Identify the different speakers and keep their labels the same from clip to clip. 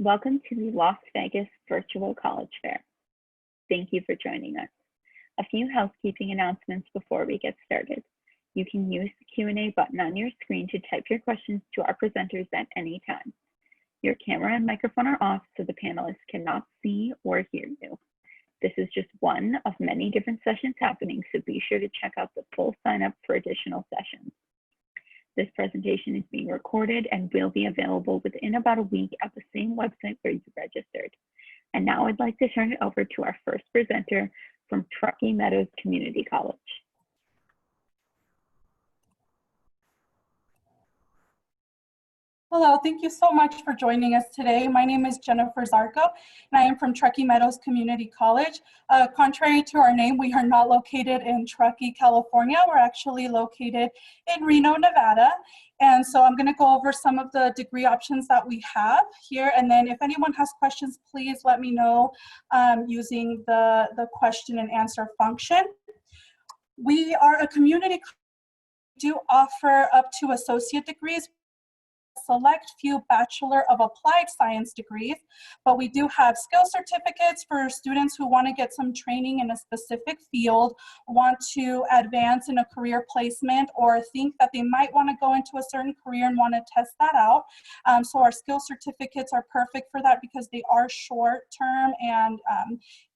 Speaker 1: Welcome to the Las Vegas Virtual College Fair. Thank you for joining us. A few housekeeping announcements before we get started. You can use the Q&A button on your screen to type your questions to our presenters at any time. Your camera and microphone are off so the panelists cannot see or hear you. This is just one of many different sessions happening, so be sure to check out the full sign up for additional sessions. This presentation is being recorded and will be available within about a week at the same website where you registered. And now I'd like to turn it over to our first presenter from Truckee Meadows Community College.
Speaker 2: Hello, thank you so much for joining us today. My name is Jennifer Zarco, and I am from Truckee Meadows Community College. Contrary to our name, we are not located in Truckee, California. We're actually located in Reno, Nevada. And so I'm gonna go over some of the degree options that we have here. And then if anyone has questions, please let me know using the question and answer function. We are a community college. We do offer up to associate degrees, select few Bachelor of Applied Science degrees, but we do have skill certificates for students who want to get some training in a specific field, want to advance in a career placement, or think that they might want to go into a certain career and want to test that out. So our skill certificates are perfect for that because they are short term, and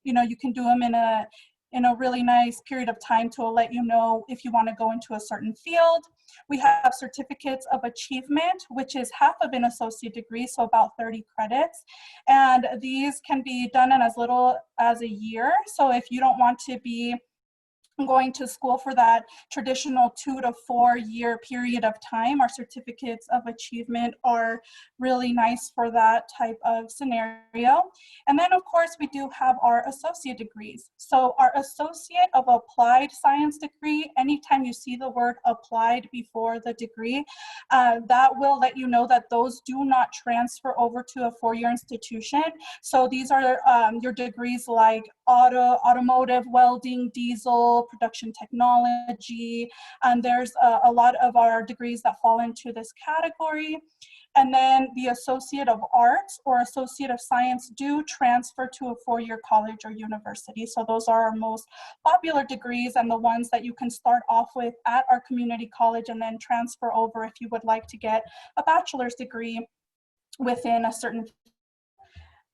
Speaker 2: you can do them in a really nice period of time to let you know if you want to go into a certain field. We have certificates of achievement, which is half of an associate degree, so about 30 credits. And these can be done in as little as a year. So if you don't want to be going to school for that traditional 2 to 4 year period of time, our certificates of achievement are really nice for that type of scenario. And then of course we do have our associate degrees. So our associate of applied science degree, anytime you see the word applied before the degree, that will let you know that those do not transfer over to a 4-year institution. So these are your degrees like automotive, welding, diesel, production technology, and there's a lot of our degrees that fall into this category. And then the Associate of Arts or Associate of Science do transfer to a 4-year college or university. So those are our most popular degrees and the ones that you can start off with at our community college and then transfer over if you would like to get a bachelor's degree within a certain.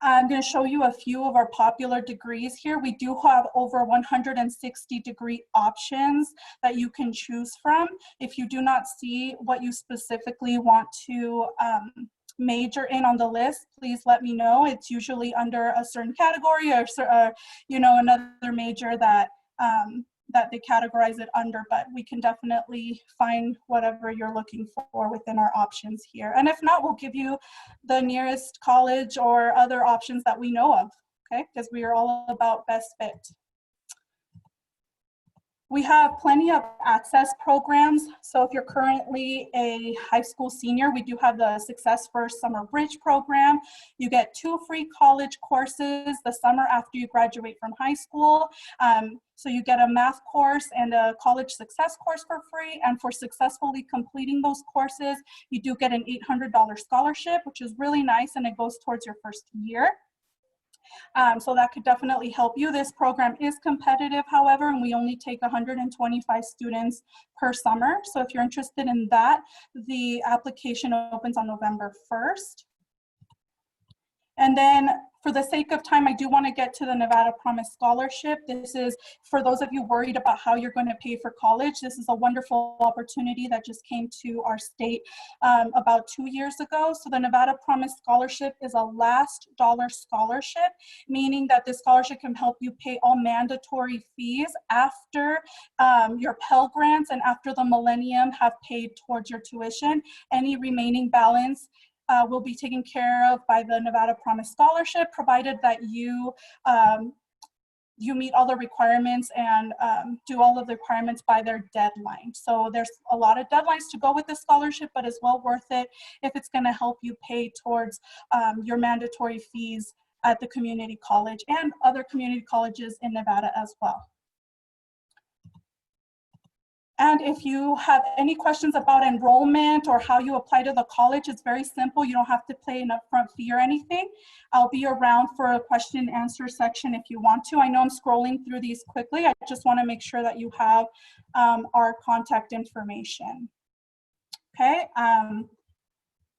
Speaker 2: I'm going to show you a few of our popular degrees here. We do have over 160 degree options that you can choose from. If you do not see what you specifically want to major in on the list, please let me know. It's usually under a certain category or another major that they categorize it under, but we can definitely find whatever you're looking for within our options here. And if not, we'll give you the nearest college or other options that we know of, okay? Because we are all about best fit. We have plenty of access programs. So if you're currently a high school senior, we do have the Success First Summer Bridge program. You get 2 free college courses the summer after you graduate from high school. So you get a math course and a college success course for free. And for successfully completing those courses, you do get an $800 scholarship, which is really nice, and it goes towards your first year. So that could definitely help you. This program is competitive, however, and we only take 125 students per summer. So if you're interested in that, the application opens on November 1st. And then for the sake of time, I do want to get to the Nevada Promise Scholarship. This is for those of you worried about how you're going to pay for college. This is a wonderful opportunity that just came to our state about 2 years ago. So the Nevada Promise Scholarship is a last dollar scholarship, meaning that this scholarship can help you pay all mandatory fees after your Pell Grants and after the millennium have paid towards your tuition. Any remaining balance will be taken care of by the Nevada Promise Scholarship, provided that you meet all the requirements and do all of the requirements by their deadline. So there's a lot of deadlines to go with this scholarship, but it's well worth it if it's going to help you pay towards your mandatory fees at the community college and other community colleges in Nevada as well. And if you have any questions about enrollment or how you apply to the college, it's very simple. You don't have to pay an upfront fee or anything. I'll be around for a question and answer section if you want to. I know I'm scrolling through these quickly. I just want to make sure that you have our contact information. Okay,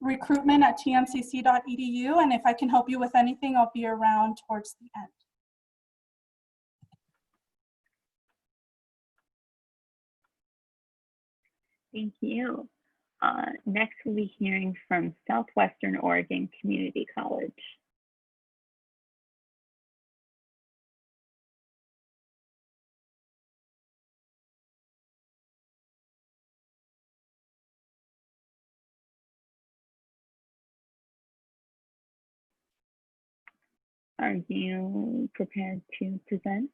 Speaker 2: recruitment@tmcc.edu. And if I can help you with anything, I'll be around towards the end.
Speaker 1: Thank you. Next, we'll be hearing from Southwestern Oregon Community College. Are you prepared to present?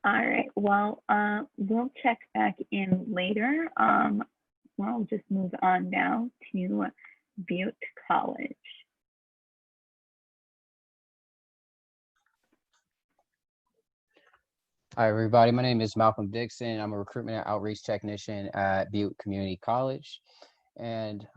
Speaker 1: All right, well, we'll check back in later. We'll just move on now to Butte College.
Speaker 3: Hi, everybody. My name is Malcolm Dixon. I'm a recruitment and outreach technician at Butte Community College. And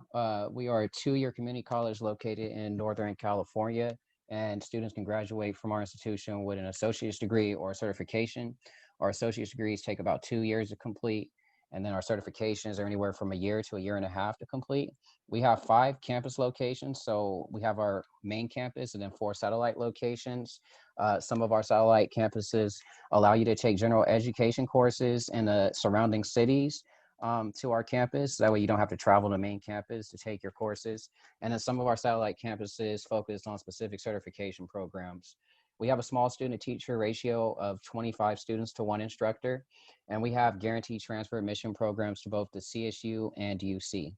Speaker 3: we are a two-year community college located in Northern California. And students can graduate from our institution with an associate's degree or certification. Our associate's degrees take about 2 years to complete. And then our certifications are anywhere from a year to a year and a half to complete. We have 5 campus locations. So we have our main campus and then 4 satellite locations. Some of our satellite campuses allow you to take general education courses in the surrounding cities to our campus. That way you don't have to travel to the main campus to take your courses. And then some of our satellite campuses focus on specific certification programs. We have a small student to teacher ratio of 25 students to 1 instructor. And we have guaranteed transfer admission programs to both the CSU and UC.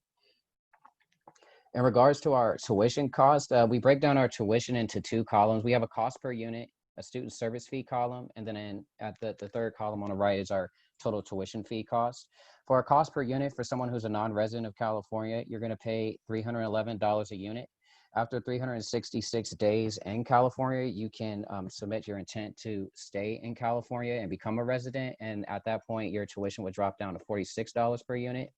Speaker 3: In regards to our tuition cost, we break down our tuition into 2 columns. We have a cost per unit, a student service fee column, and then at the 3rd column on the right is our total tuition fee cost. For our cost per unit, for someone who's a non-resident of California, you're going to pay $311 a unit. After 366 days in California, you can submit your intent to stay in California and become a resident. And at that point, your tuition would drop down to $46 per unit.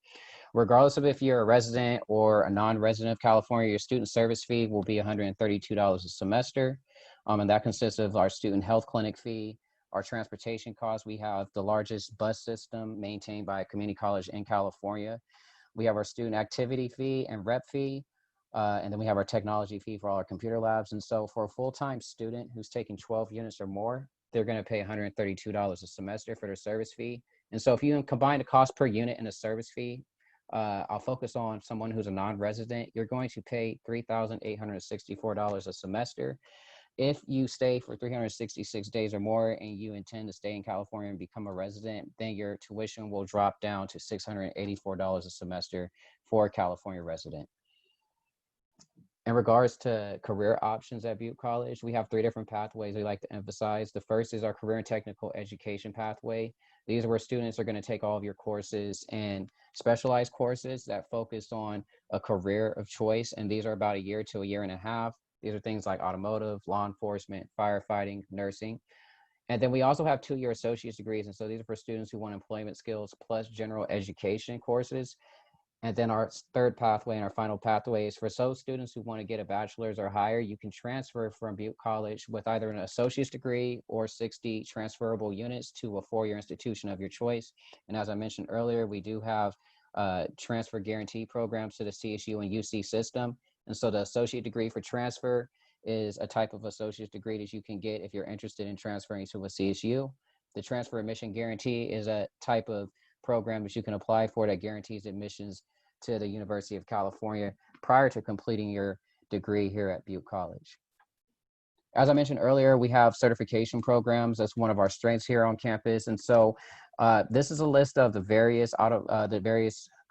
Speaker 3: Regardless of if you're a resident or a non-resident of California, your student service fee will be $132 a semester. And that consists of our student health clinic fee, our transportation costs. We have the largest bus system maintained by a community college in California. We have our student activity fee and rep fee. And then we have our technology fee for all our computer labs. And so for a full-time student who's taking 12 units or more, they're going to pay $132 a semester for their service fee. And so if you combine the cost per unit and the service fee, I'll focus on someone who's a non-resident, you're going to pay $3,864 a semester. If you stay for 366 days or more and you intend to stay in California and become a resident, then your tuition will drop down to $684 a semester for a California resident. In regards to career options at Butte College, we have 3 different pathways we like to emphasize. The first is our career and technical education pathway. These are where students are going to take all of your courses and specialized courses that focus on a career of choice. And these are about a year to a year and a half. These are things like automotive, law enforcement, firefighting, nursing. And then we also have 2-year associate's degrees. And so these are for students who want employment skills plus general education courses. And then our 3rd pathway and our final pathway is for those students who want to get a bachelor's or higher. You can transfer from Butte College with either an associate's degree or 60 transferable units to a 4-year institution of your choice. And as I mentioned earlier, we do have transfer guarantee programs to the CSU and UC system. And so the associate degree for transfer is a type of associate's degree that you can get if you're interested in transferring to a CSU. The transfer admission guarantee is a type of program that you can apply for that guarantees admissions to the University of California prior to completing your degree here at Butte College. As I mentioned earlier, we have certification programs. That's one of our strengths here on campus. And so this is a list of the various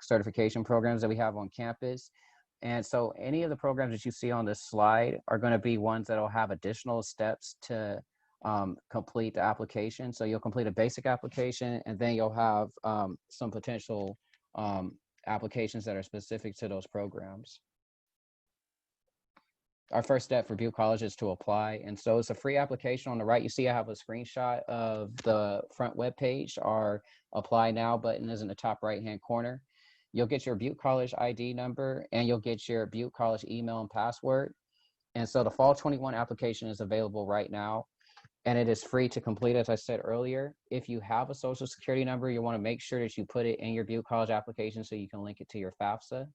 Speaker 3: certification programs that we have on campus. And so any of the programs that you see on this slide are going to be ones that will have additional steps to complete the application. So you'll complete a basic application, and then you'll have some potential applications that are specific to those programs. our first step for Butte College is to apply. And so it's a free application. On the right, you see I have a screenshot of the front web page. Our apply now button is in the top right-hand corner. You'll get your Butte College ID number and you'll get your Butte College email and password. And so the Fall 21 application is available right now and it is free to complete, as I said earlier. If you have a social security number, you want to make sure that you put it in your Butte College application so you can link it to your FAFSA.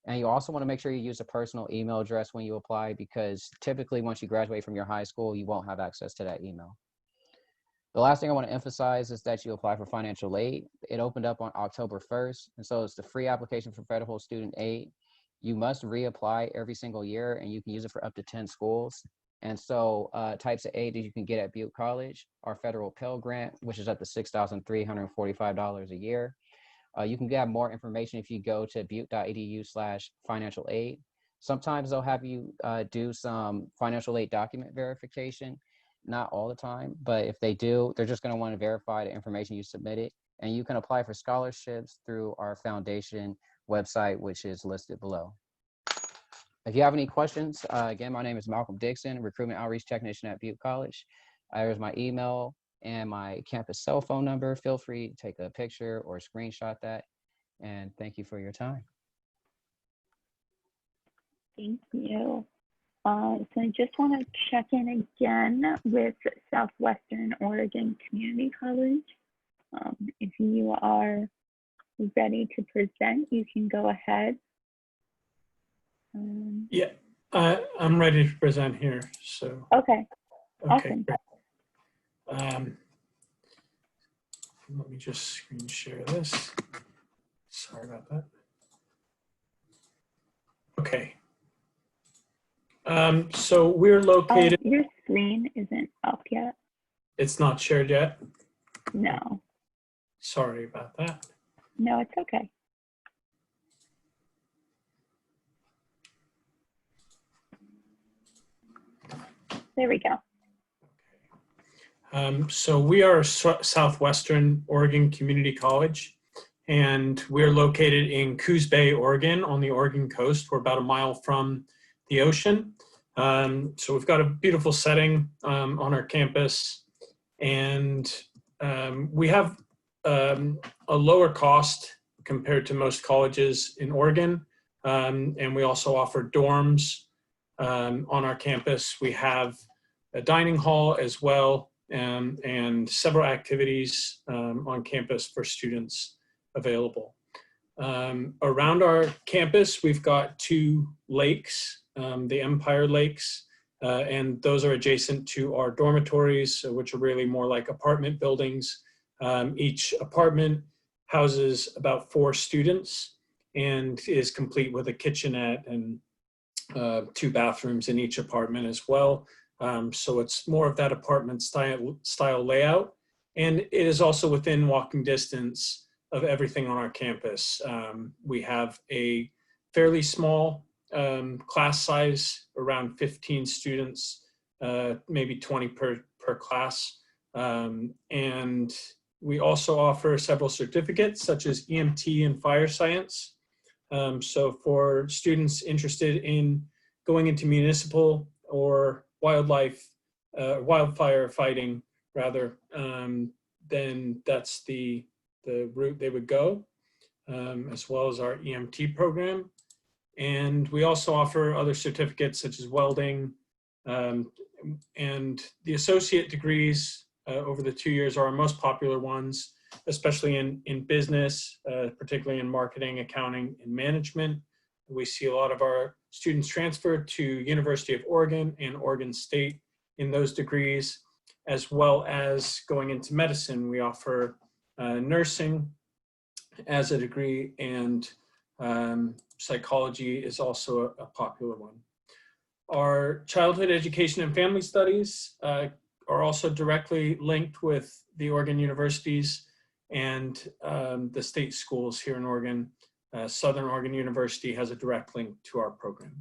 Speaker 3: And you also want to make sure you use a personal email address when you apply, because typically once you graduate from your high school, you won't have access to that email. The last thing I want to emphasize is that you apply for financial aid. It opened up on October 1st. And so it's the free application for federal student aid. You must reapply every single year and you can use it for up to 10 schools. And so types of aid that you can get at Butte College are federal Pell Grant, which is up to $6,345 a year. You can get more information if you go to butte.edu/financial aid. Sometimes they'll have you do some financial aid document verification, not all the time, but if they do, they're just going to want to verify the information you submitted. And you can apply for scholarships through our foundation website, which is listed below. If you have any questions, again, my name is Malcolm Dixon, Recruitment Outreach Technician at Butte College. There's my email and my campus cell phone number. Feel free to take a picture or screenshot that. And thank you for your time.
Speaker 1: Thank you. So I just want to check in again with Southwestern Oregon Community College. If you are ready to present, you can go ahead.
Speaker 4: Yeah, I'm ready to present here. So
Speaker 1: Okay.
Speaker 4: okay.
Speaker 1: Awesome.
Speaker 4: Let me just screen share this. Sorry about that. Okay. So we're located.
Speaker 1: Your screen isn't up yet.
Speaker 4: It's not shared yet.
Speaker 1: No.
Speaker 4: Sorry about that.
Speaker 1: No, it's okay. There we go.
Speaker 4: So we are Southwestern Oregon Community College, and we're located in Coos Bay, Oregon, on the Oregon coast. We're about a mile from the ocean. So we've got a beautiful setting on our campus, and we have a lower cost compared to most colleges in Oregon, and we also offer dorms on our campus. We have a dining hall as well, and several activities on campus for students available. Around our campus, we've got 2 lakes, the Empire Lakes, and those are adjacent to our dormitories, which are really more like apartment buildings. Each apartment houses about 4 students and is complete with a kitchenette and 2 bathrooms in each apartment as well. So it's more of that apartment style layout. And it is also within walking distance of everything on our campus. We have a fairly small class size, around 15 students, maybe 20 per class. And we also offer several certificates such as EMT and fire science. So for students interested in going into municipal or wildfire fighting rather, then that's the route they would go, as well as our EMT program. And we also offer other certificates such as welding, and the associate degrees over the 2 years are our most popular ones, especially in business, particularly in marketing, accounting, and management. We see a lot of our students transfer to University of Oregon and Oregon State in those degrees, as well as going into medicine. We offer nursing as a degree, and psychology is also a popular one. Our childhood education and family studies are also directly linked with the Oregon universities and the state schools here in Oregon. Southern Oregon University has a direct link to our program.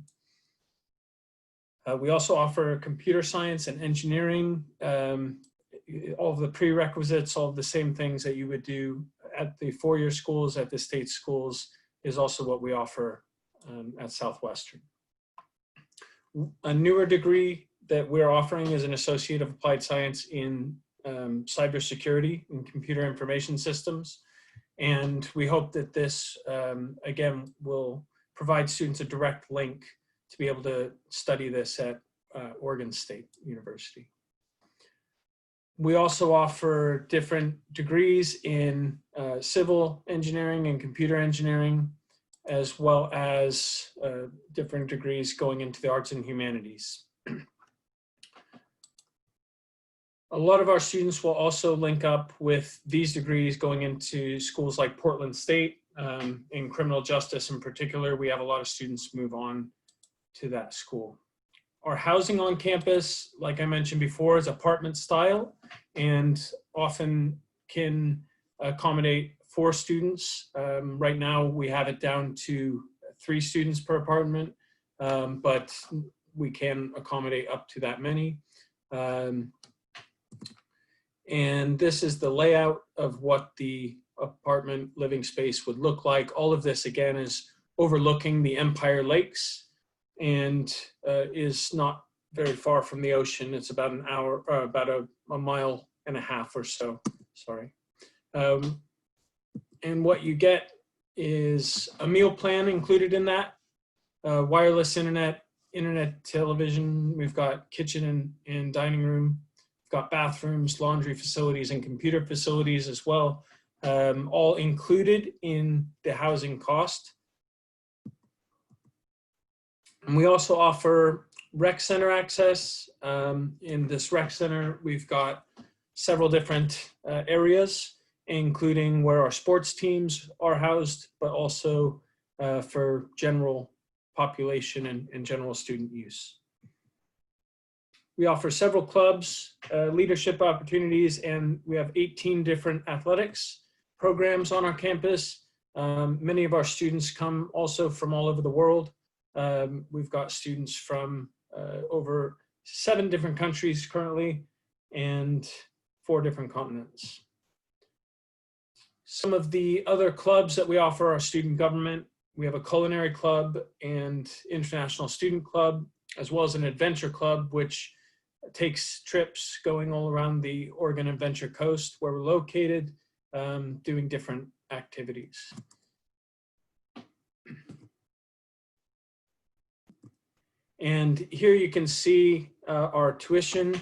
Speaker 4: We also offer computer science and engineering, all of the prerequisites, all of the same things that you would do at the 4-year schools, at the state schools, is also what we offer at Southwestern. A newer degree that we're offering is an Associate of Applied Science in Cybersecurity and Computer Information Systems. And we hope that this, again, will provide students a direct link to be able to study this at Oregon State University. We also offer different degrees in civil engineering and computer engineering, as well as different degrees going into the arts and humanities. A lot of our students will also link up with these degrees going into schools like Portland State. In criminal justice in particular, we have a lot of students move on to that school. Our housing on campus, like I mentioned before, is apartment style and often can accommodate 4 students. Right now we have it down to 3 students per apartment, but we can accommodate up to that many. And this is the layout of what the apartment living space would look like. All of this, again, is overlooking the Empire Lakes and is not very far from the ocean. It's about an hour, about a mile and a half or so, sorry. And what you get is a meal plan included in that, wireless internet television. We've got kitchen and dining room. We've got bathrooms, laundry facilities, and computer facilities as well, all included in the housing cost. And we also offer rec center access. In this rec center, we've got several different areas, including where our sports teams are housed, but also for general population and general student use. We offer several clubs, leadership opportunities, and we have 18 different athletics programs on our campus. Many of our students come also from all over the world. We've got students from over 7 different countries currently and 4 different continents. Some of the other clubs that we offer are student government. We have a culinary club and international student club, as well as an adventure club, which takes trips going all around the Oregon Adventure Coast where we're located, doing different activities. And here you can see our tuition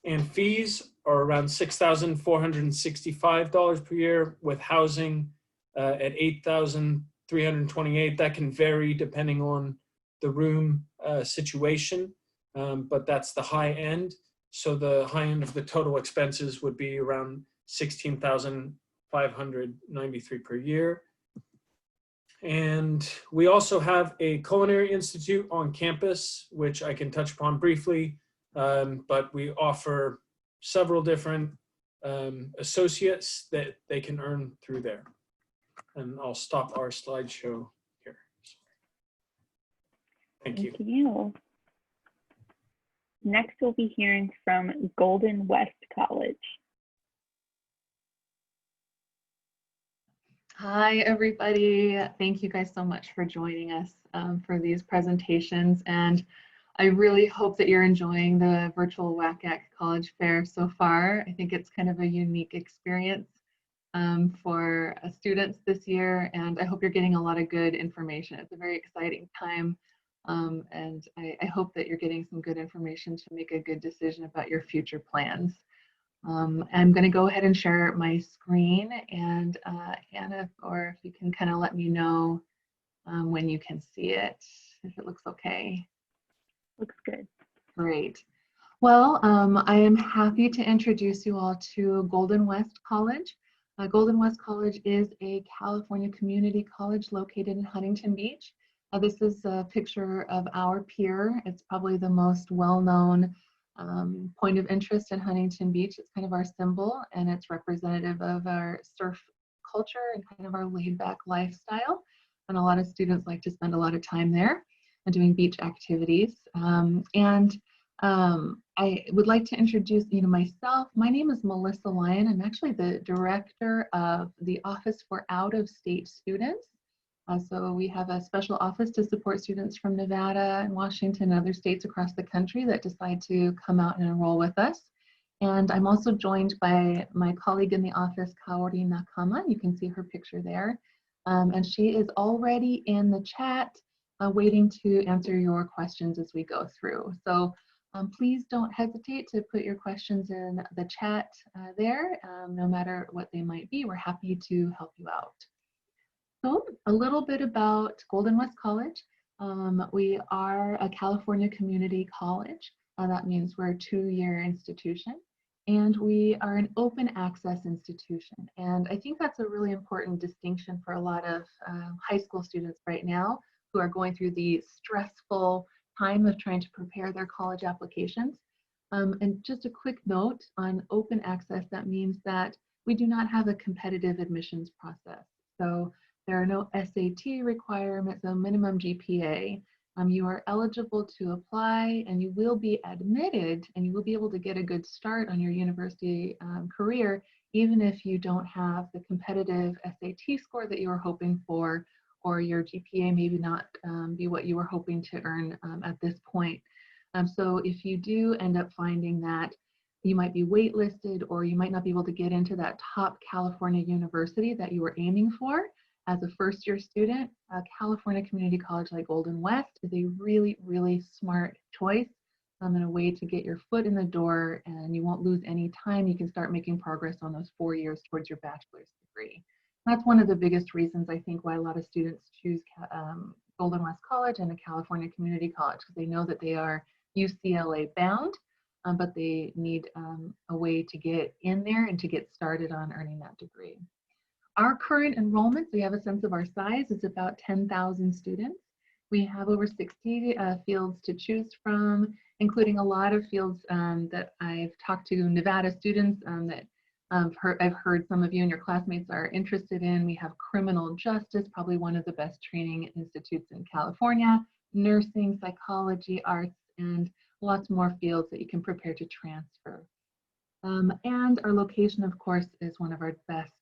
Speaker 4: and fees are around $6,465 per year, with housing at $8,328. That can vary depending on the room situation, but that's the high end. So the high end of the total expenses would be around $16,593 per year. And we also have a culinary institute on campus, which I can touch upon briefly, but we offer several different associates that they can earn through there. And I'll stop our slideshow here. Thank you.
Speaker 1: Thank you. Next, we'll be hearing from Golden West College.
Speaker 5: Hi, everybody. Thank you guys so much for joining us for these presentations. And I really hope that you're enjoying the virtual WACAC College Fair so far. I think it's kind of a unique experience for students this year, and I hope you're getting a lot of good information. It's a very exciting time, and I hope that you're getting some good information to make a good decision about your future plans. I'm going to go ahead and share my screen, and Hannah, or if you can kind of let me know when you can see it, if it looks okay.
Speaker 1: Looks good.
Speaker 5: Great. Well, I am happy to introduce you all to Golden West College. Golden West College is a California community college located in Huntington Beach. This is a picture of our pier. It's probably the most well-known point of interest in Huntington Beach. It's kind of our symbol, and it's representative of our surf culture and kind of our laid-back lifestyle. And a lot of students like to spend a lot of time there and doing beach activities. I would like to introduce myself. My name is Melissa Lyon. I'm actually the director of the Office for Out-of-State Students So we have a special office to support students from Nevada and Washington and other states across the country that decide to come out and enroll with us. And I'm also joined by my colleague in the office, Kaori Nakama. You can see her picture there. And she is already in the chat waiting to answer your questions as we go through. So please don't hesitate to put your questions in the chat there, no matter what they might be. We're happy to help you out. So a little bit about Golden West College. We are a California community college. That means we're a 2-year institution, and we are an open access institution. And I think that's a really important distinction for a lot of high school students right now who are going through the stressful time of trying to prepare their college applications. And just a quick note on open access, that means that we do not have a competitive admissions process. So there are no SAT requirements, no minimum GPA. You are eligible to apply, and you will be admitted, and you will be able to get a good start on your university career, even if you don't have the competitive SAT score that you were hoping for, or your GPA maybe not be what you were hoping to earn at this point. So if you do end up finding that you might be waitlisted, or you might not be able to get into that top California university that you were aiming for, as a first-year student, California Community College like Golden West is a really, really smart choice and a way to get your foot in the door, and you won't lose any time. You can start making progress on those 4 years towards your bachelor's degree. That's one of the biggest reasons I think why a lot of students choose Golden West College and a California Community College, because they know that they are UCLA bound, but they need a way to get in there and to get started on earning that degree. Our current enrollment, so you have a sense of our size, is about 10,000 students. We have over 60 fields to choose from, including a lot of fields that I've talked to Nevada students that I've heard some of you and your classmates are interested in. We have criminal justice, probably one of the best training institutes in California, nursing, psychology, arts, and lots more fields that you can prepare to transfer. And our location, of course, is one of our best,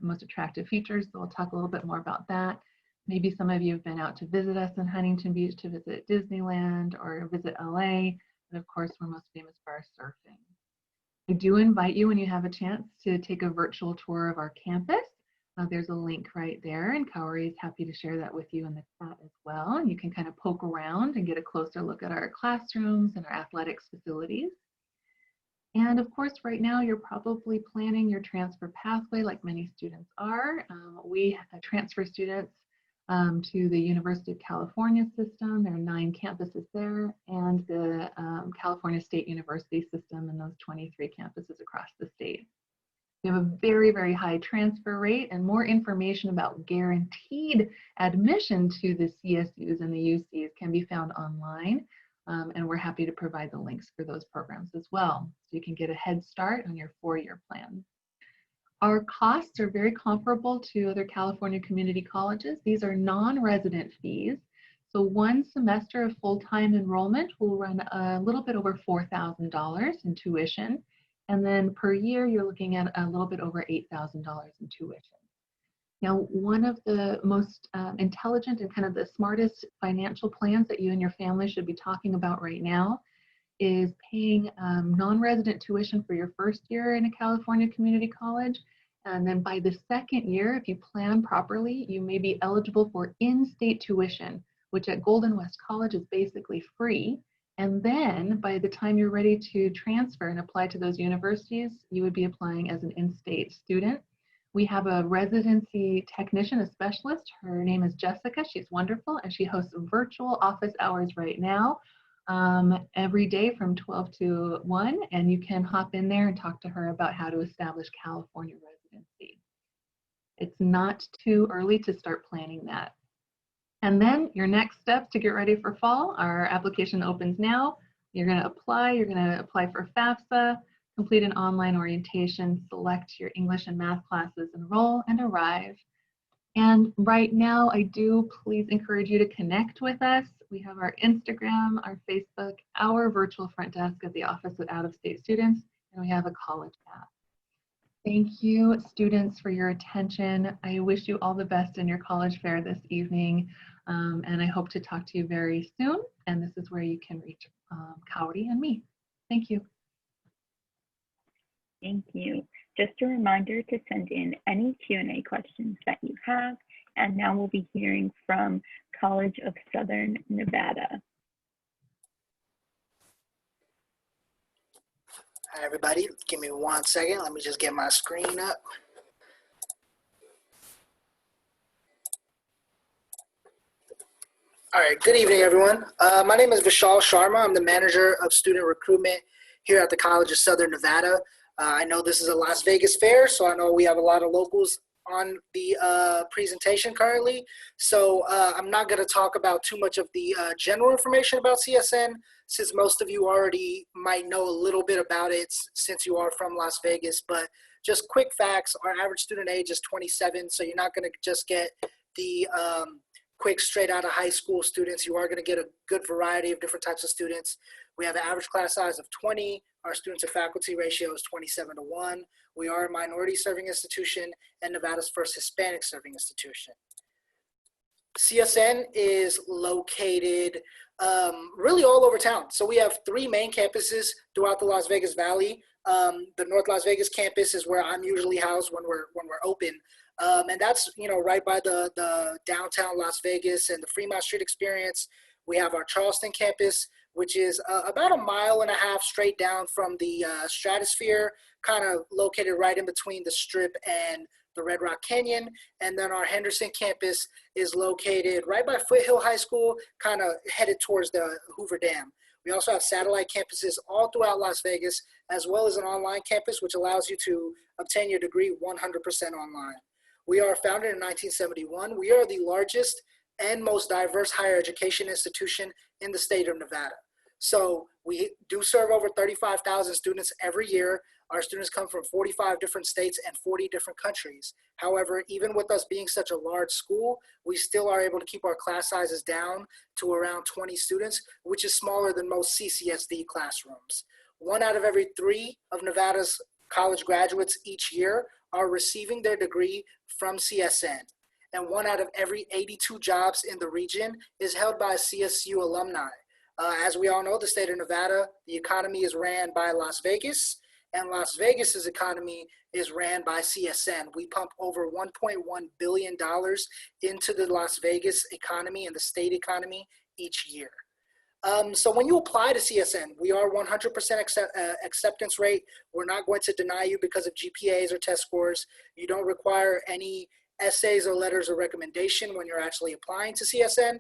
Speaker 5: most attractive features. So we'll talk a little bit more about that. Maybe some of you have been out to visit us in Huntington Beach, to visit Disneyland or visit LA. And of course, we're most famous for our surfing. I do invite you, when you have a chance, to take a virtual tour of our campus. There's a link right there, and Kaori is happy to share that with you in the chat as well. And you can kind of poke around and get a closer look at our classrooms and our athletics facilities. And of course, right now, you're probably planning your transfer pathway like many students are. We transfer students to the University of California system. There are 9 campuses there, and the California State University system, and those 23 campuses across the state. We have a very, very high transfer rate, and more information about guaranteed admission to the CSUs and the UCs can be found online. And we're happy to provide the links for those programs as well, so you can get a head start on your 4-year plan. Our costs are very comparable to other California community colleges. These are non-resident fees. So one semester of full-time enrollment will run a little bit over $4,000 in tuition. And then per year, you're looking at a little bit over $8,000 in tuition. Now, one of the most intelligent and kind of the smartest financial plans that you and your family should be talking about right now is paying non-resident tuition for your first year in a California community college. And then by the second year, if you plan properly, you may be eligible for in-state tuition, which at Golden West College is basically free. And then by the time you're ready to transfer and apply to those universities, you would be applying as an in-state student. We have a residency technician, a specialist. Her name is Jessica. She's wonderful, and she hosts virtual office hours right now every day from 12 to 1, and you can hop in there and talk to her about how to establish California residency. It's not too early to start planning that. And then your next steps to get ready for fall, our application opens now. You're going to apply for FAFSA, complete an online orientation, select your English and math classes, enroll, and arrive. And right now, I do please encourage you to connect with us. We have our Instagram, our Facebook, our virtual front desk at the Office of Out-of-State Students, and we have a college app. Thank you, students, for your attention. I wish you all the best in your college fair this evening, and I hope to talk to you very soon. And this is where you can reach Cowdy and me. Thank you.
Speaker 1: Thank you. Just a reminder to send in any Q&A questions that you have. And now we'll be hearing from College of Southern Nevada.
Speaker 6: Hi, everybody. Give me 1 second. Let me just get my screen up. All right. Good evening, everyone. My name is Vishal Sharma. I'm the manager of student recruitment here at the College of Southern Nevada. I know this is a Las Vegas fair, so I know we have a lot of locals on the presentation currently. So I'm not going to talk about too much of the general information about CSN, since most of you already might know a little bit about it since you are from Las Vegas. But just quick facts, our average student age is 27, so you're not going to just get the quick straight out of high school students. You are going to get a good variety of different types of students. We have an average class size of 20. Our student to faculty ratio is 27-1. We are a minority serving institution and Nevada's first Hispanic serving institution. CSN is located really all over town. So we have 3 main campuses throughout the Las Vegas Valley. The North Las Vegas campus is where I'm usually housed when we're open. And that's, right by the downtown Las Vegas and the Fremont Street experience. We have our Charleston campus, which is about 1.5 miles straight down from the stratosphere, kind of located right in between the Strip and the Red Rock Canyon. And then our Henderson campus is located right by Foothill High School, kind of headed towards the Hoover Dam. We also have satellite campuses all throughout Las Vegas, as well as an online campus, which allows you to obtain your degree 100% online. We are founded in 1971. We are the largest and most diverse higher education institution in the state of Nevada. So we do serve over 35,000 students every year. Our students come from 45 different states and 40 different countries. However, even with us being such a large school, we still are able to keep our class sizes down to around 20 students, which is smaller than most CCSD classrooms. 1 out of every 3 of Nevada's college graduates each year are receiving their degree from CSN. And 1 out of every 82 jobs in the region is held by CSU alumni. As we all know, the state of Nevada, the economy is ran by Las Vegas, and Las Vegas's economy is ran by CSN. We pump over $1.1 billion into the Las Vegas economy and the state economy each year. So when you apply to CSN, we are 100% acceptance rate. We're not going to deny you because of GPAs or test scores. You don't require any essays or letters of recommendation when you're actually applying to CSN.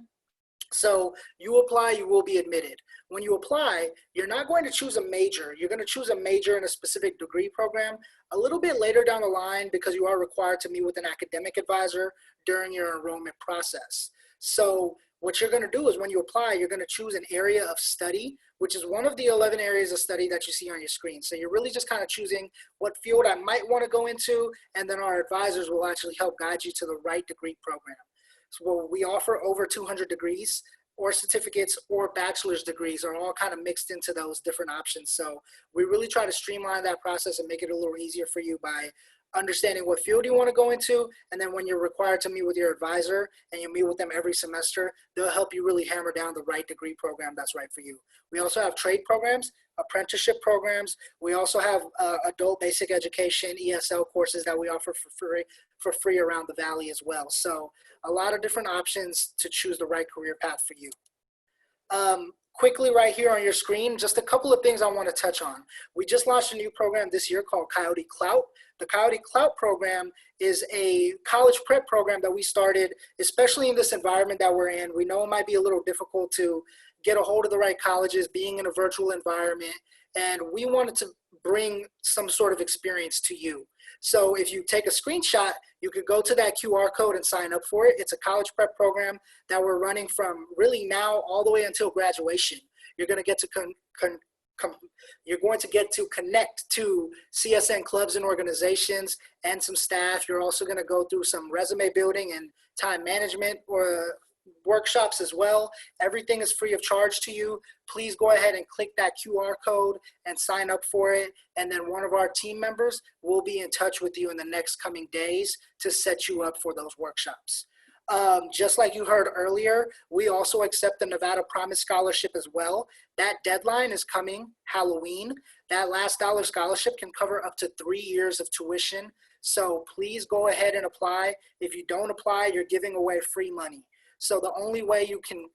Speaker 6: So you apply, you will be admitted. When you apply, you're not going to choose a major. You're going to choose a major in a specific degree program a little bit later down the line, because you are required to meet with an academic advisor during your enrollment process. So what you're going to do is when you apply, you're going to choose an area of study, which is one of the 11 areas of study that you see on your screen. So you're really just kind of choosing what field I might want to go into, and then our advisors will actually help guide you to the right degree program. So we offer over 200 degrees or certificates or bachelor's degrees are all kind of mixed into those different options. So we really try to streamline that process and make it a little easier for you by understanding what field you want to go into. And then when you're required to meet with your advisor and you meet with them every semester, they'll help you really hammer down the right degree program that's right for you. We also have trade programs, apprenticeship programs. We also have adult basic education, ESL courses that we offer for free around the valley as well. So a lot of different options to choose the right career path for you. Quickly right here on your screen, just a couple of things I want to touch on. We just launched a new program this year called Coyote Clout. The Coyote Clout program is a college prep program that we started, especially in this environment that we're in. We know it might be a little difficult to get a hold of the right colleges, being in a virtual environment, and we wanted to bring some sort of experience to you. So if you take a screenshot, you could go to that QR code and sign up for it. It's a college prep program that we're running from really now all the way until graduation. You're going to get to connect to CSN clubs and organizations and some staff. You're also going to go through some resume building and time management or workshops as well. Everything is free of charge to you. Please go ahead and click that QR code and sign up for it. And then one of our team members will be in touch with you in the next coming days to set you up for those workshops. Just like you heard earlier, we also accept the Nevada Promise Scholarship as well. That deadline is coming Halloween. That last dollar scholarship can cover up to 3 years of tuition. So please go ahead and apply. If you don't apply, you're giving away free money. So the only way you can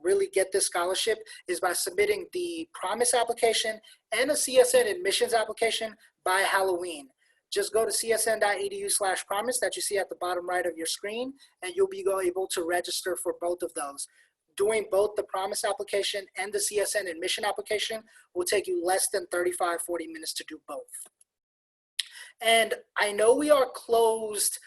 Speaker 6: really get this scholarship is by submitting the Promise application and a CSN admissions application by Halloween. Just go to csn.edu/promise that you see at the bottom right of your screen, and you'll be able to register for both of those. Doing both the Promise application and the CSN admission application will take you less than 35, 40 minutes to do both. And I know we are closed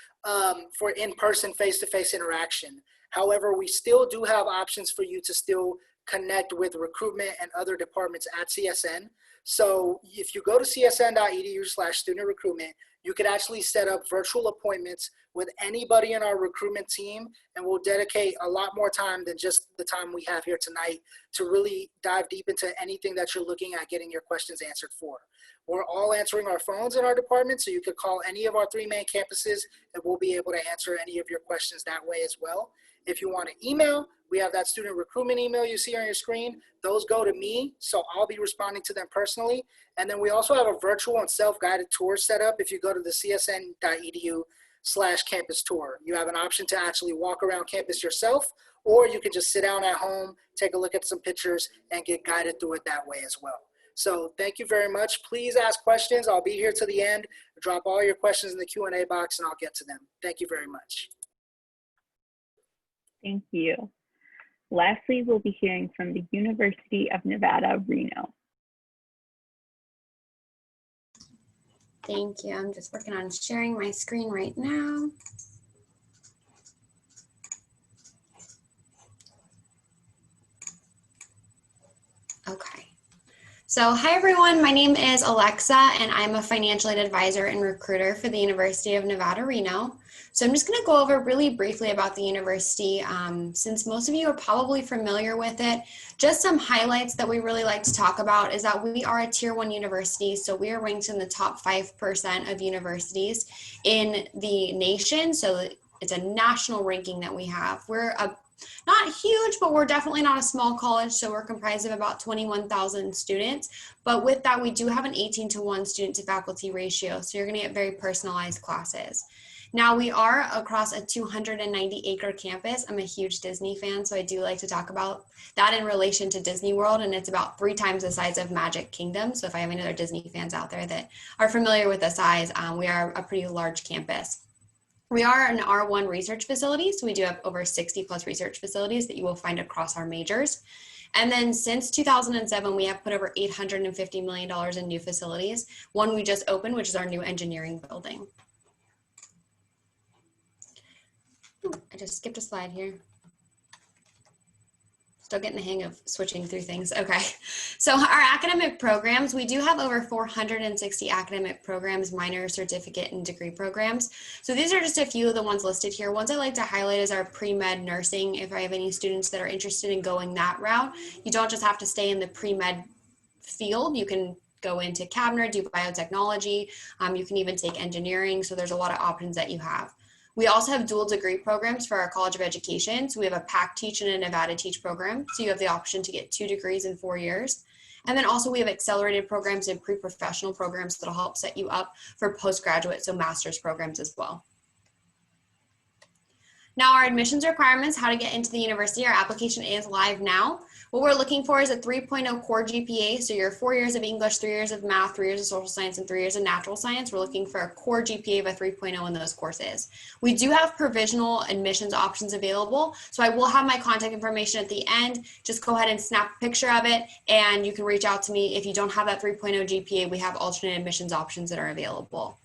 Speaker 6: for in-person, face-to-face interaction. However, we still do have options for you to still connect with recruitment and other departments at CSN. So if you go to csn.edu/student-recruitment, you could actually set up virtual appointments with anybody in our recruitment team, and we'll dedicate a lot more time than just the time we have here tonight to really dive deep into anything that you're looking at getting your questions answered for. We're all answering our phones in our department, so you could call any of our 3 main campuses and we'll be able to answer any of your questions that way as well. If you want to email, we have that student recruitment email you see on your screen. Those go to me, so I'll be responding to them personally. And then we also have a virtual and self-guided tour set up. If you go to the csn.edu/campus tour, you have an option to actually walk around campus yourself, or you can just sit down at home, take a look at some pictures, and get guided through it that way as well. So thank you very much. Please ask questions. I'll be here to the end. Drop all your questions in the Q&A box and I'll get to them. Thank you very much.
Speaker 1: Thank you. Lastly, we'll be hearing from the University of Nevada, Reno.
Speaker 7: Thank you. I'm just working on sharing my screen right now. Okay. So hi everyone, my name is Alexa and I'm a financial aid advisor and recruiter for the University of Nevada, Reno. So I'm just going to go over really briefly about the university. Since most of you are probably familiar with it, just some highlights that we really like to talk about is that we are a tier 1 university. So we are ranked in the top 5% of universities in the nation. So it's a national ranking that we have. We're not huge, but we're definitely not a small college. So we're comprised of about 21,000 students. But with that, we do have an 18-to-1 student to faculty ratio. So you're going to get very personalized classes. Now we are across a 290-acre campus. I'm a huge Disney fan, so I do like to talk about that in relation to Disney World, and it's about 3 times the size of Magic Kingdom. So if I have any other Disney fans out there that are familiar with the size, we are a pretty large campus. We are an R1 research facility, so we do have over 60 plus research facilities that you will find across our majors. And then since 2007, we have put over $850 million in new facilities. One we just opened, which is our new engineering building. I just skipped a slide here. Still getting the hang of switching through things. Okay, so our academic programs, we do have over 460 academic programs, minor, certificate, and degree programs. So these are just a few of the ones listed here. Ones I like to highlight is our pre-med nursing. If I have any students that are interested in going that route, you don't just have to stay in the pre-med field. You can go into cabinet, do biotechnology. You can even take engineering. So there's a lot of options that you have. We also have dual degree programs for our College of Education. So we have a PAC Teach and a Nevada Teach program. So you have the option to get 2 degrees in 4 years. And then also we have accelerated programs and pre-professional programs that'll help set you up for postgraduate, so master's programs as well. Now our admissions requirements, how to get into the university, our application is live now. What we're looking for is a 3.0 core GPA. So your 4 years of English, 3 years of math, 3 years of social science, and 3 years of natural science. We're looking for a core GPA of a 3.0 in those courses. We do have provisional admissions options available. So I will have my contact information at the end. Just go ahead and snap a picture of it and you can reach out to me. If you don't have that 3.0 GPA, we have alternate admissions options that are available.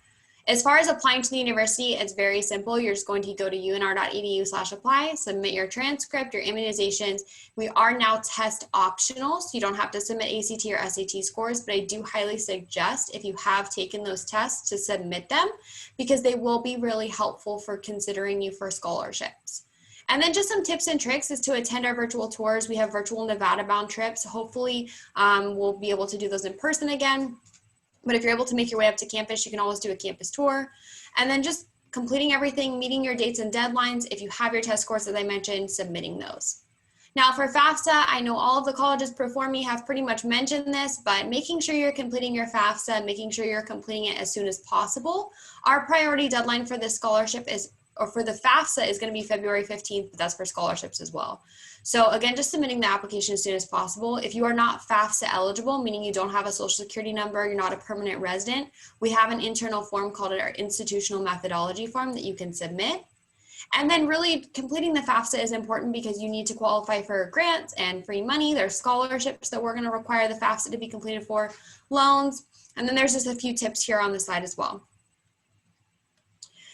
Speaker 7: As far as applying to the university, it's very simple. You're just going to go to unr.edu/apply, submit your transcript, your immunizations. We are now test optional, so you don't have to submit ACT or SAT scores, but I do highly suggest if you have taken those tests to submit them because they will be really helpful for considering you for scholarships. And then just some tips and tricks is to attend our virtual tours. We have virtual Nevada bound trips. Hopefully we'll be able to do those in person again. But if you're able to make your way up to campus, you can always do a campus tour. And then just completing everything, meeting your dates and deadlines. If you have your test scores, as I mentioned, submitting those. Now for FAFSA, I know all of the colleges before me have pretty much mentioned this, but making sure you're completing your FAFSA, making sure you're completing it as soon as possible. Our priority deadline for this scholarship is, or for the FAFSA, is going to be February 15th, but that's for scholarships as well. So again, just submitting the application as soon as possible. If you are not FAFSA eligible, meaning you don't have a social security number, you're not a permanent resident, we have an internal form called our institutional methodology form that you can submit. And then really completing the FAFSA is important because you need to qualify for grants and free money. There's scholarships that we're going to require the FAFSA to be completed for, loans, and then there's just a few tips here on the slide as well.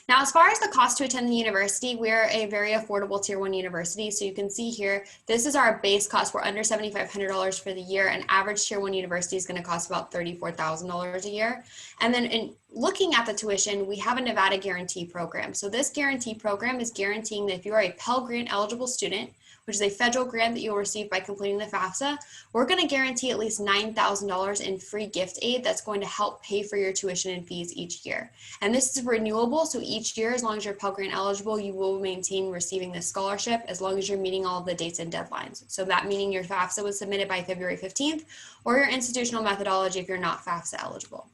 Speaker 7: Now, as far as the cost to attend the university, we're a very affordable Tier 1 university. So you can see here, this is our base cost. We're under $7,500 for the year. An average Tier 1 university is going to cost about $34,000 a year. And then in looking at the tuition, we have a Nevada Guarantee Program. So this guarantee program is guaranteeing that if you are a Pell Grant eligible student, which is a federal grant that you'll receive by completing the FAFSA, we're going to guarantee at least $9,000 in free gift aid that's going to help pay for your tuition and fees each year. And this is renewable, so each year, as long as you're Pell Grant eligible, you will maintain receiving this scholarship as long as you're meeting all of the dates and deadlines. So that meaning your FAFSA was submitted by February 15th, or your institutional methodology if you're not FAFSA eligible.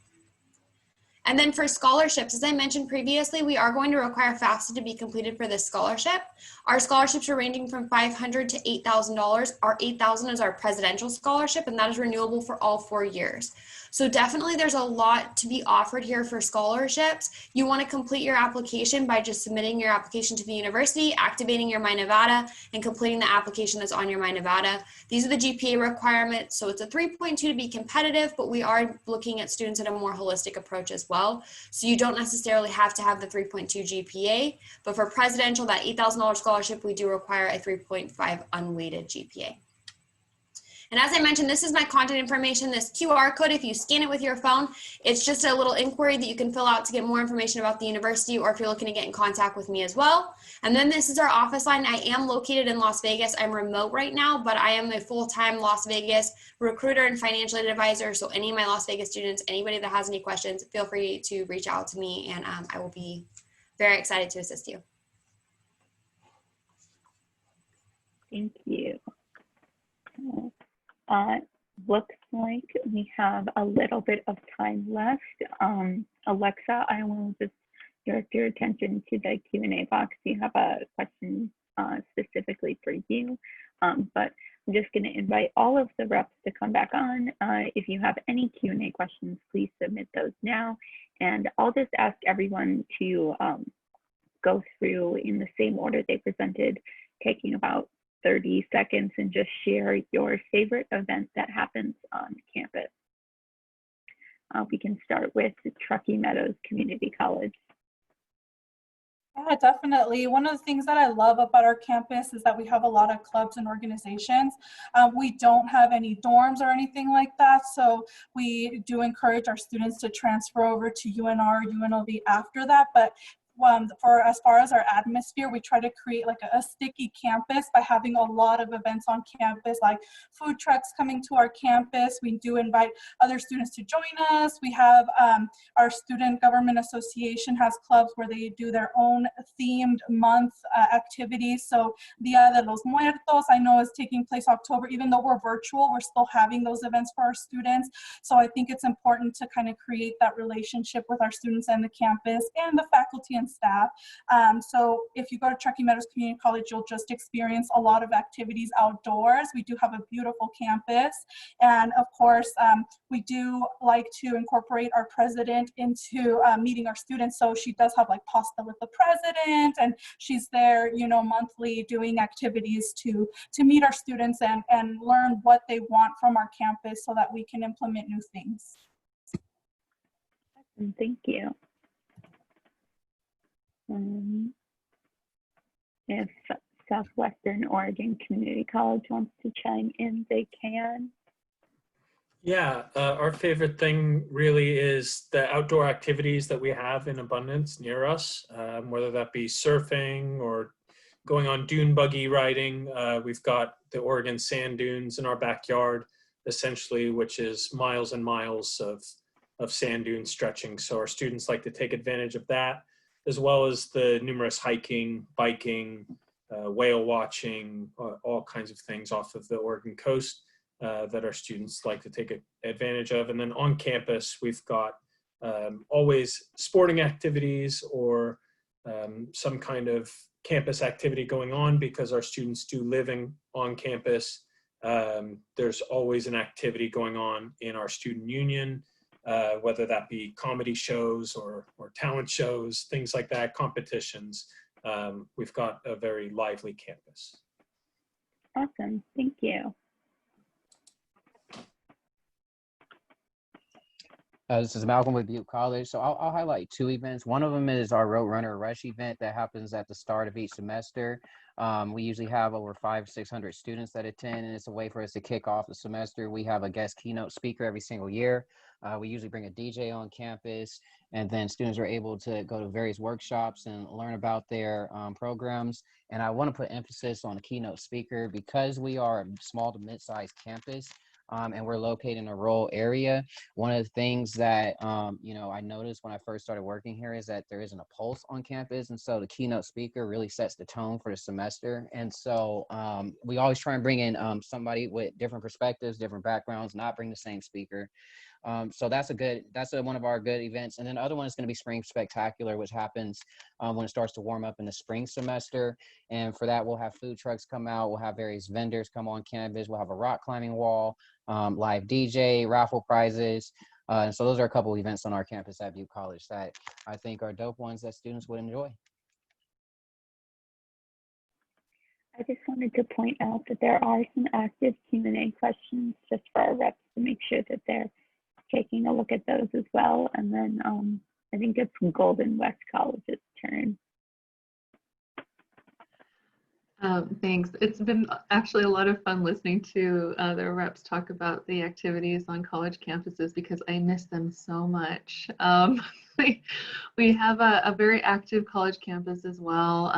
Speaker 7: And then for scholarships, as I mentioned previously, we are going to require FAFSA to be completed for this scholarship. Our scholarships are ranging from $500 to $8,000. Our $8,000 is our presidential scholarship, and that is renewable for all 4 years. So definitely there's a lot to be offered here for scholarships. You want to complete your application by just submitting your application to the university, activating your My Nevada, and completing the application that's on your My Nevada. These are the GPA requirements. So it's a 3.2 to be competitive, but we are looking at students at a more holistic approach as well. So you don't necessarily have to have the 3.2 GPA, but for presidential, that $8,000 scholarship, we do require a 3.5 unweighted GPA. And as I mentioned, this is my contact information, this QR code. If you scan it with your phone, it's just a little inquiry that you can fill out to get more information about the university, or if you're looking to get in contact with me as well. And then this is our office line. I am located in Las Vegas. I'm remote right now, but I am a full-time Las Vegas recruiter and financial aid advisor. So any of my Las Vegas students, anybody that has any questions, feel free to reach out to me, and I will be very excited to assist you.
Speaker 1: Thank you. Looks like we have a little bit of time left. Alexa, I will just direct your attention to the Q&A box. You have a question specifically for you, but I'm just going to invite all of the reps to come back on. If you have any Q&A questions, please submit those now. And I'll just ask everyone to go through in the same order they presented, taking about 30 seconds, and just share your favorite event that happens on campus. We can start with Truckee Meadows Community College.
Speaker 2: Yeah, definitely. One of the things that I love about our campus is that we have a lot of clubs and organizations. We don't have any dorms or anything like that, so we do encourage our students to transfer over to UNR, UNLV after that. But for as far as our atmosphere, we try to create like a sticky campus by having a lot of events on campus, like food trucks coming to our campus. We do invite other students to join us. We have our student government association has clubs where they do their own themed month activities. So Dia de los Muertos, I know, is taking place October. Even though we're virtual, we're still having those events for our students. So I think it's important to kind of create that relationship with our students and the campus and the faculty and staff. So if you go to Truckee Meadows Community College, you'll just experience a lot of activities outdoors. We do have a beautiful campus. And of course, we do like to incorporate our president into meeting our students. So she does have like pasta with the president, and she's there, you know, monthly doing activities to meet our students and learn what they want from our campus so that we can implement new things.
Speaker 1: Thank you. If Southwestern Oregon Community College wants to chime in, they can.
Speaker 4: Yeah, our favorite thing really is the outdoor activities that we have in abundance near us, whether that be surfing or going on dune buggy riding. We've got the Oregon sand dunes in our backyard, essentially, which is miles and miles of sand dunes stretching. So our students like to take advantage of that, as well as the numerous hiking, biking, whale watching, all kinds of things off of the Oregon coast that our students like to take advantage of. And then on campus, we've got always sporting activities or some kind of campus activity going on because our students do live on campus. There's always an activity going on in our student union, whether that be comedy shows or talent shows, things like that, competitions. We've got a very lively campus.
Speaker 1: Awesome, thank you.
Speaker 3: This is Malcolm with Butte College. So I'll highlight two events. One of them is our Road Runner Rush event that happens at the start of each semester. We usually have over 500-600 students that attend, and it's a way for us to kick off the semester. We have a guest keynote speaker every single year. We usually bring a DJ on campus, and then students are able to go to various workshops and learn about their programs. And I want to put emphasis on the keynote speaker because we are a small to mid-sized campus. And we're located in a rural area. One of the things that, I noticed when I first started working here is that there isn't a pulse on campus. And so the keynote speaker really sets the tone for the semester. And so we always try and bring in somebody with different perspectives, different backgrounds, not bring the same speaker. So that's one of our good events. And then the other one is going to be Spring Spectacular, which happens when it starts to warm up in the spring semester. And for that, we'll have food trucks come out. We'll have various vendors come on campus. We'll have a rock climbing wall, live DJ, raffle prizes. And so those are a couple of events on our campus at Butte College that I think are dope ones that students would enjoy.
Speaker 1: I just wanted to point out that there are some active Q&A questions just for our reps to make sure that they're taking a look at those as well. And then I think it's Golden West College's turn.
Speaker 5: Thanks. It's been actually a lot of fun listening to the reps talk about the activities on college campuses because I miss them so much. We have a very active college campus as well,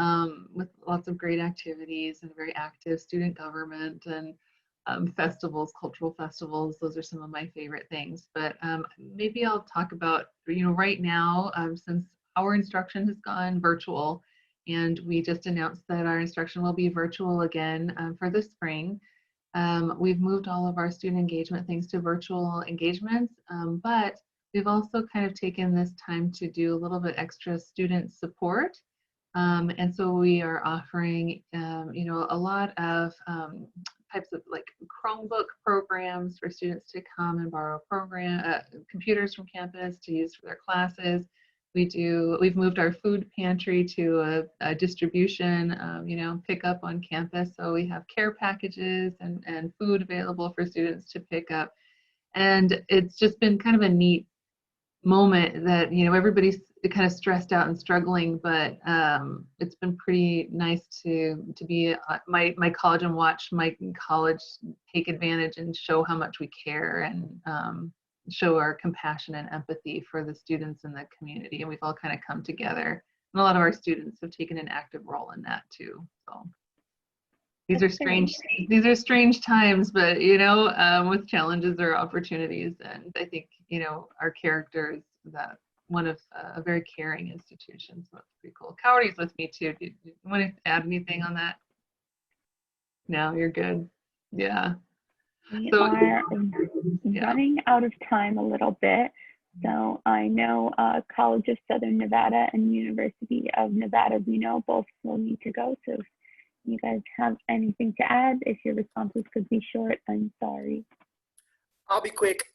Speaker 5: with lots of great activities and very active student government and festivals, cultural festivals. Those are some of my favorite things. But maybe I'll talk about, right now, since our instruction has gone virtual, and we just announced that our instruction will be virtual again for the spring. We've moved all of our student engagement things to virtual engagements, but we've also kind of taken this time to do a little bit extra student support. And so we are offering, a lot of types of like Chromebook programs for students to come and borrow computers from campus to use for their classes. We've moved our food pantry to a distribution, pick up on campus. So we have care packages and food available for students to pick up. And it's just been kind of a neat moment that, everybody's kind of stressed out and struggling, but it's been pretty nice to be at my college and watch my college take advantage and show how much we care and show our compassion and empathy for the students in the community. And we've all kind of come together, and a lot of our students have taken an active role in that too. So these are strange times, but with challenges or opportunities. And I think our character is that one of a very caring institution, so that's pretty cool. Cowardy's with me too. Do you want to add anything on that? No, you're good. Yeah.
Speaker 1: We are running out of time a little bit. So I know College of Southern Nevada and University of Nevada, Reno both will need to go. So if you guys have anything to add, if your responses could be short, I'm sorry.
Speaker 6: I'll be quick.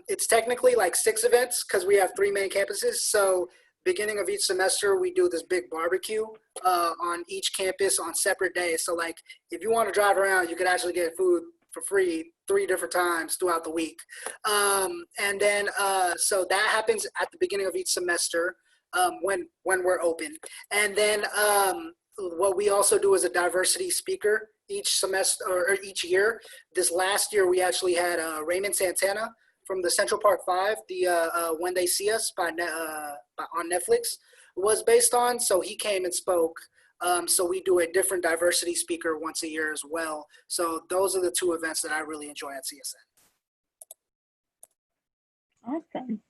Speaker 6: It's technically like 6 events because we have 3 main campuses. So beginning of each semester, we do this big barbecue on each campus on separate days. So like if you want to drive around, you could actually get food for free 3 different times throughout the week. And then, so that happens at the beginning of each semester when we're open. And then what we also do is a diversity speaker each semester or each year. This last year, we actually had Raymond Santana from the Central Park 5, the When They See Us on Netflix was based on. So he came and spoke So we do a different diversity speaker once a year as well. So those are the two events that I really enjoy at CSN.
Speaker 1: Awesome.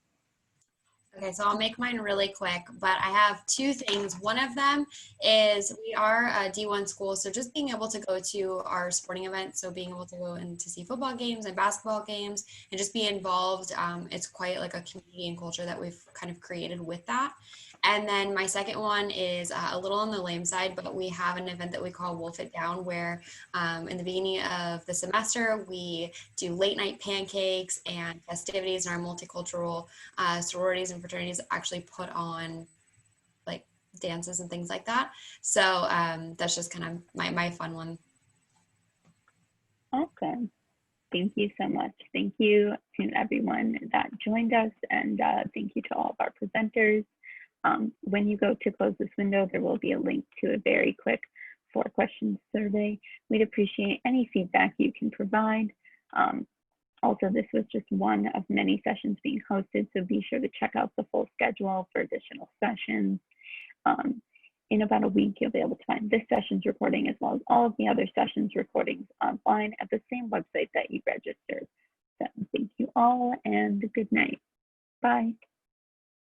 Speaker 7: Okay, so I'll make mine really quick, but I have two things. One of them is we are a D1 school, so just being able to go to our sporting events, so being able to go and to see football games and basketball games and just be involved, it's quite like a community and culture that we've kind of created with that. And then my second one is a little on the lame side, but we have an event that we call Wolf It Down, where in the beginning of the semester, we do late night pancakes and festivities, and our multicultural sororities and fraternities actually put on like dances and things like that. So that's just kind of my fun one.
Speaker 1: Awesome. Thank you so much. Thank you to everyone that joined us, and thank you to all of our presenters. When you go to close this window, there will be a link to a very quick 4-question survey. We'd appreciate any feedback you can provide. Also, this was just one of many sessions being hosted, so be sure to check out the full schedule for additional sessions. In about a week, you'll be able to find this session's recording as well as all of the other sessions recordings online at the same website that you registered. So thank you all, and good night. Bye.